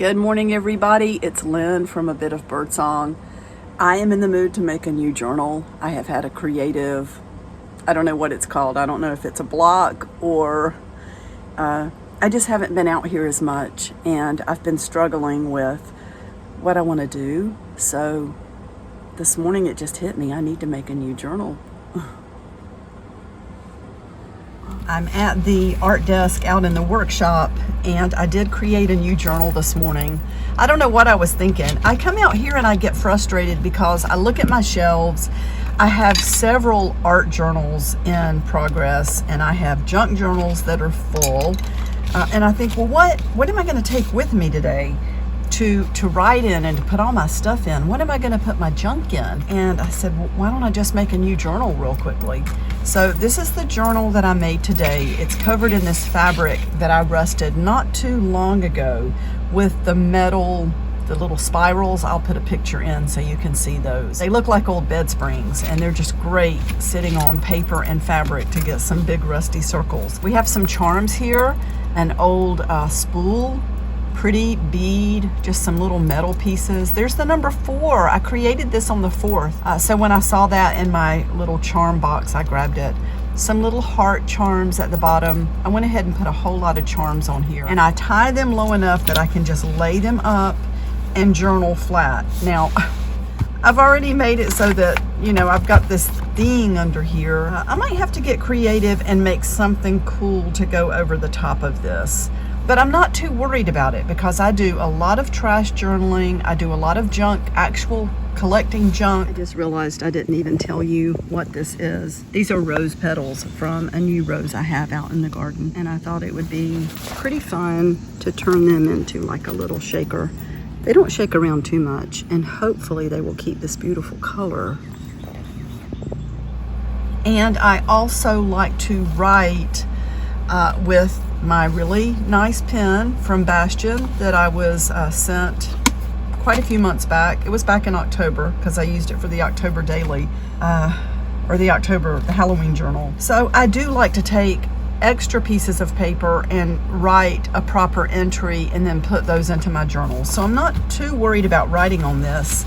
Good morning, everybody. It's Lynn from A Bit of Birdsong. I am in the mood to make a new journal. I have had a creative, I don't know what it's called. I don't know if it's a block or I just haven't been out here as much, and I've been struggling with what I want to do. So this morning it just hit me. I need to make a new journal. I'm at the art desk out in the workshop, and I did create a new journal this morning. I don't know what I was thinking. I come out here and I get frustrated because I look at my shelves. I have several art journals in progress, and I have junk journals that are full. And I think, well, what am I going to take with me today to write in and to put all my stuff in? What am I going to put my junk in? And I said, well, why don't I just make a new journal real quickly? So this is the journal that I made today. It's covered in this fabric that I rusted not too long ago with the metal, the little spirals. I'll put a picture in so you can see those. They look like old bed springs, and they're just great sitting on paper and fabric to get some big rusty circles. We have some charms here, an old spool, pretty bead, just some little metal pieces. There's the number 4. I created this on the 4th. So when I saw that in my little charm box, I grabbed it. Some little heart charms at the bottom. I went ahead and put a whole lot of charms on here, and I tie them low enough that I can just lay them up and journal flat. Now, I've already made it so that, you know, I've got this thing under here. I might have to get creative and make something cool to go over the top of this. But I'm not too worried about it because I do a lot of trash journaling. I do a lot of junk, actual collecting junk. I just realized I didn't even tell you what this is. These are rose petals from a new rose I have out in the garden. And I thought it would be pretty fun to turn them into like a little shaker. They don't shake around too much, and hopefully they will keep this beautiful color. And I also like to write with my really nice pen from Bastion that I was sent quite a few months back. It was back in October because I used it for the October daily or the Halloween journal. So I do like to take extra pieces of paper and write a proper entry and then put those into my journal. So I'm not too worried about writing on this.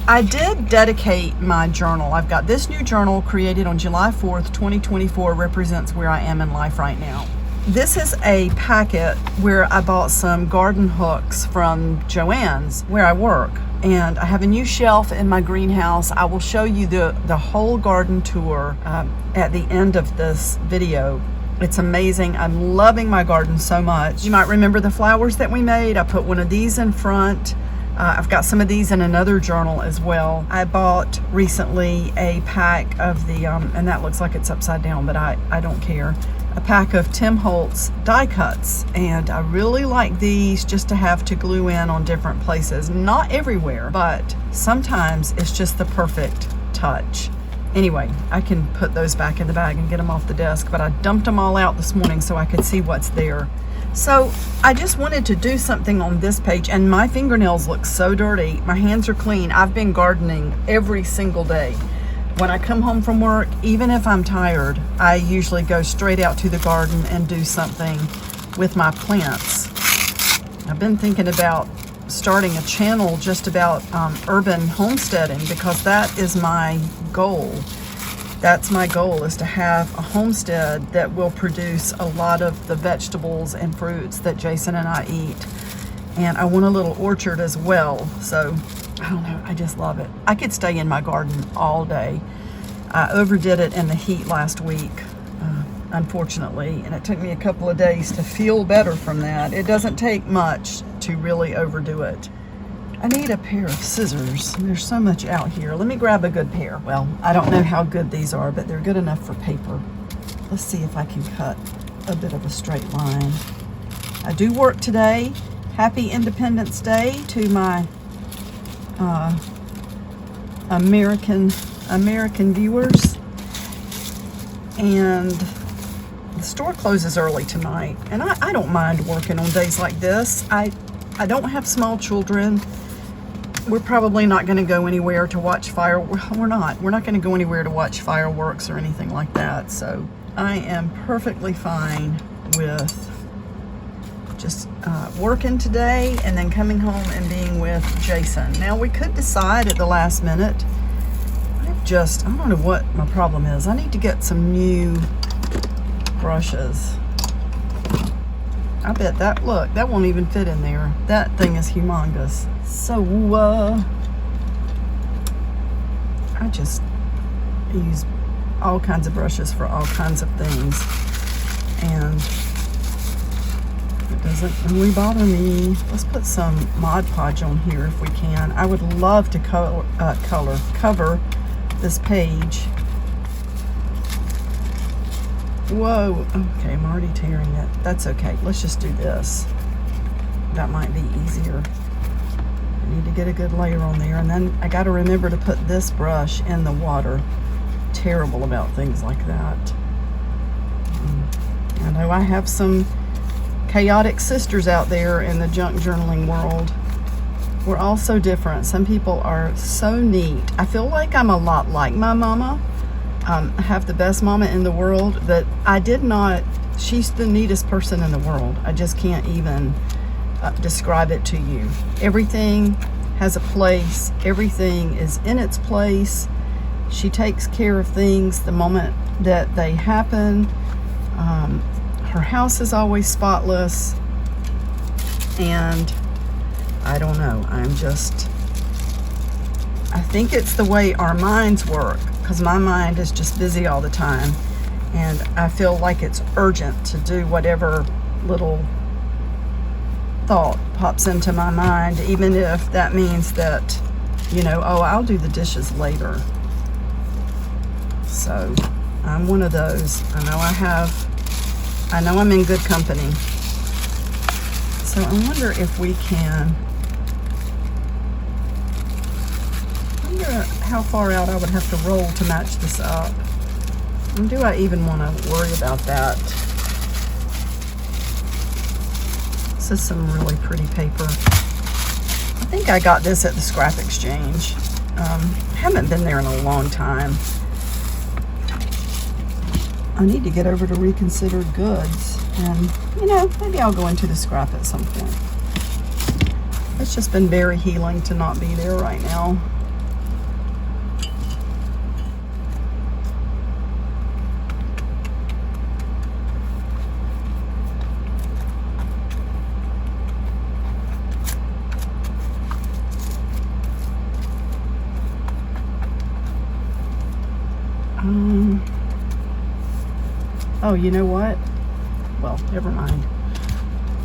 I did dedicate my journal. I've got this new journal created on July 4th, 2024, represents where I am in life right now. This is a packet where I bought some garden hooks from Joann's where I work. And I have a new shelf in my greenhouse. I will show you the whole garden tour at the end of this video. It's amazing. I'm loving my garden so much. You might remember the flowers that we made. I put one of these in front. I've got some of these in another journal as well. I bought recently a pack of the, and that looks like it's upside down, but I don't care. A pack of Tim Holtz die cuts, and I really like these just to have to glue in on different places. Not everywhere, but sometimes it's just the perfect touch. Anyway, I can put those back in the bag and get them off the desk, but I dumped them all out this morning so I could see what's there. So I just wanted to do something on this page, and my fingernails look so dirty. My hands are clean. I've been gardening every single day. When I come home from work, even if I'm tired, I usually go straight out to the garden and do something with my plants. I've been thinking about starting a channel just about urban homesteading because that is my goal. That's my goal, is to have a homestead that will produce a lot of the vegetables and fruits that Jason and I eat. And I want a little orchard as well. So I don't know, I just love it. I could stay in my garden all day. I overdid it in the heat last week, unfortunately, and it took me a couple of days to feel better from that. It doesn't take much to really overdo it. I need a pair of scissors. There's so much out here. Let me grab a good pair. Well, I don't know how good these are, but they're good enough for paper. Let's see if I can cut a bit of a straight line. I do work today. Happy Independence Day to my American viewers. And the store closes early tonight, and I don't mind working on days like this. I don't have small children. We're probably not going to go anywhere to watch fireworks. We're not going to go anywhere to watch fireworks or anything like that. So I am perfectly fine with just working today and then coming home and being with Jason. Now we could decide at the last minute. I don't know what my problem is. I need to get some new brushes. I bet that, look, that won't even fit in there. That thing is humongous. So I just use all kinds of brushes for all kinds of things, and it doesn't really bother me. Let's put some Mod Podge on here if we can. I would love to cover this page. Whoa, okay, I'm already tearing it. That's okay, let's just do this. That might be easier. I need to get a good layer on there, and then I got to remember to put this brush in the water. Terrible about things like that. I know I have some chaotic sisters out there in the junk journaling world. We're all so different. Some people are so neat. I feel like I'm a lot like my mama. I have the best mama in the world, but she's the neatest person in the world. I just can't even describe it to you. Everything has a place. Everything is in its place. She takes care of things the moment that they happen. Her house is always spotless. And I don't know, I think it's the way our minds work, because my mind is just busy all the time. And I feel like it's urgent to do whatever little thought pops into my mind, even if that means that, oh, I'll do the dishes later. So I'm one of those. I know I'm in good company. So I wonder if we can, I wonder how far out I would have to roll to match this up. And do I even want to worry about that? This is some really pretty paper. I think I got this at the scrap exchange. Haven't been there in a long time. I need to get over to Reconsidered Goods, and maybe I'll go into the scrap at some point. It's just been very healing to not be there right now. Oh, you know what? Well, never mind.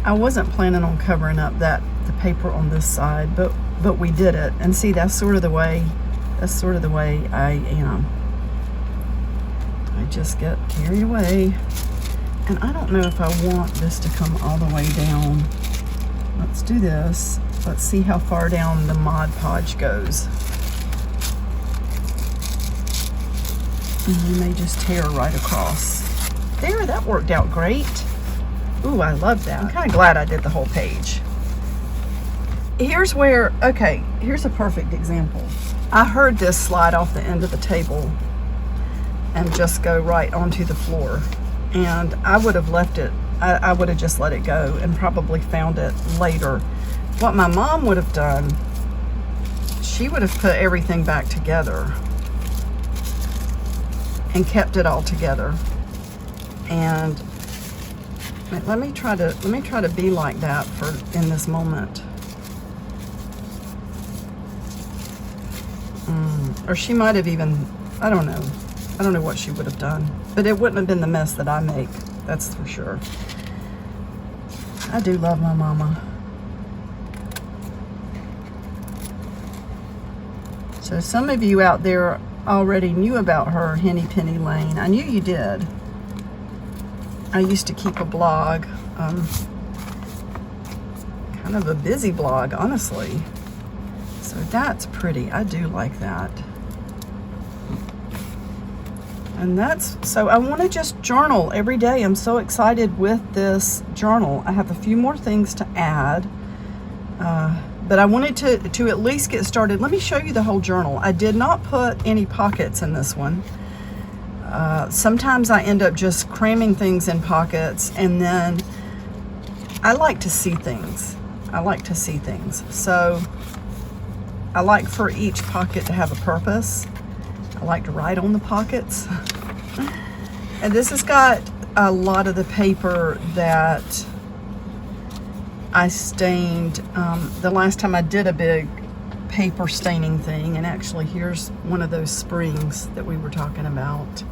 I wasn't planning on covering up the paper on this side, but we did it. And see, that's sort of the way I am. I just get carried away. And I don't know if I want this to come all the way down. Let's do this. Let's see how far down the Mod Podge goes. And you may just tear right across. There, that worked out great. Ooh, I love that. I'm kind of glad I did the whole page. Here's a perfect example. I heard this slide off the end of the table and just go right onto the floor. And I would have left it, I would have just let it go and probably found it later. What my mom would have done, she would have put everything back together and kept it all together. And let me try to be like that in this moment. Or she might have even, I don't know what she would have done, but it wouldn't have been the mess that I make, that's for sure. I do love my mama. So some of you out there already knew about her, Henny Penny Lane. I knew you did. I used to keep a blog, kind of a busy blog, honestly. So that's pretty. I do like that. And so I want to just journal every day. I'm so excited with this journal. I have a few more things to add, but I wanted to at least get started. Let me show you the whole journal. I did not put any pockets in this one. Sometimes I end up just cramming things in pockets, and then I like to see things. I like to see things. So I like for each pocket to have a purpose. I like to write on the pockets. And this has got a lot of the paper that I stained the last time I did a big paper staining thing. And actually here's one of those springs that we were talking about.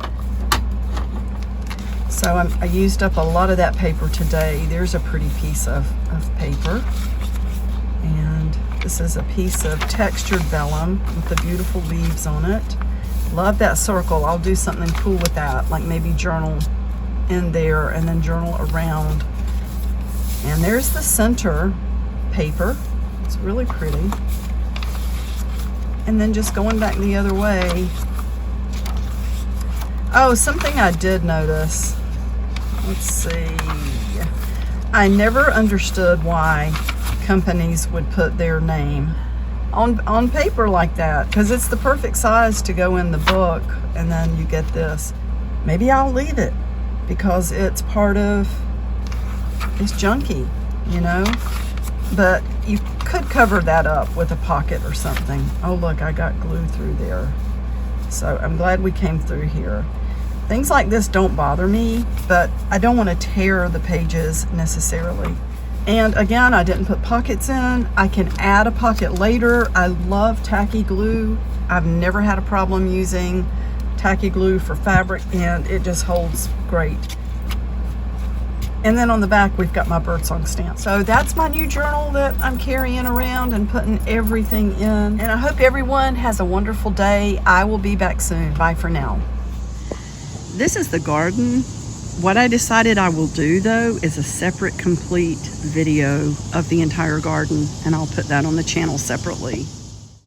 So I used up a lot of that paper today. There's a pretty piece of paper. And this is a piece of textured vellum with the beautiful leaves on it. Love that circle. I'll do something cool with that, like maybe journal in there and then journal around. And there's the center paper. It's really pretty. And then just going back the other way. Oh, something I did notice. Let's see. I never understood why companies would put their name on paper like that, because it's the perfect size to go in the book. And then you get this. Maybe I'll leave it because it's part of, it's junky, you know, but you could cover that up with a pocket or something. Oh look, I got glue through there. So I'm glad we came through here. Things like this don't bother me, but I don't want to tear the pages necessarily. And again, I didn't put pockets in. I can add a pocket later. I love tacky glue. I've never had a problem using tacky glue for fabric, and it just holds great. And then on the back, we've got my birdsong stamp. So that's my new journal that I'm carrying around and putting everything in. And I hope everyone has a wonderful day. I will be back soon. Bye for now. This is the garden. What I decided I will do though is a separate complete video of the entire garden, and I'll put that on the channel separately.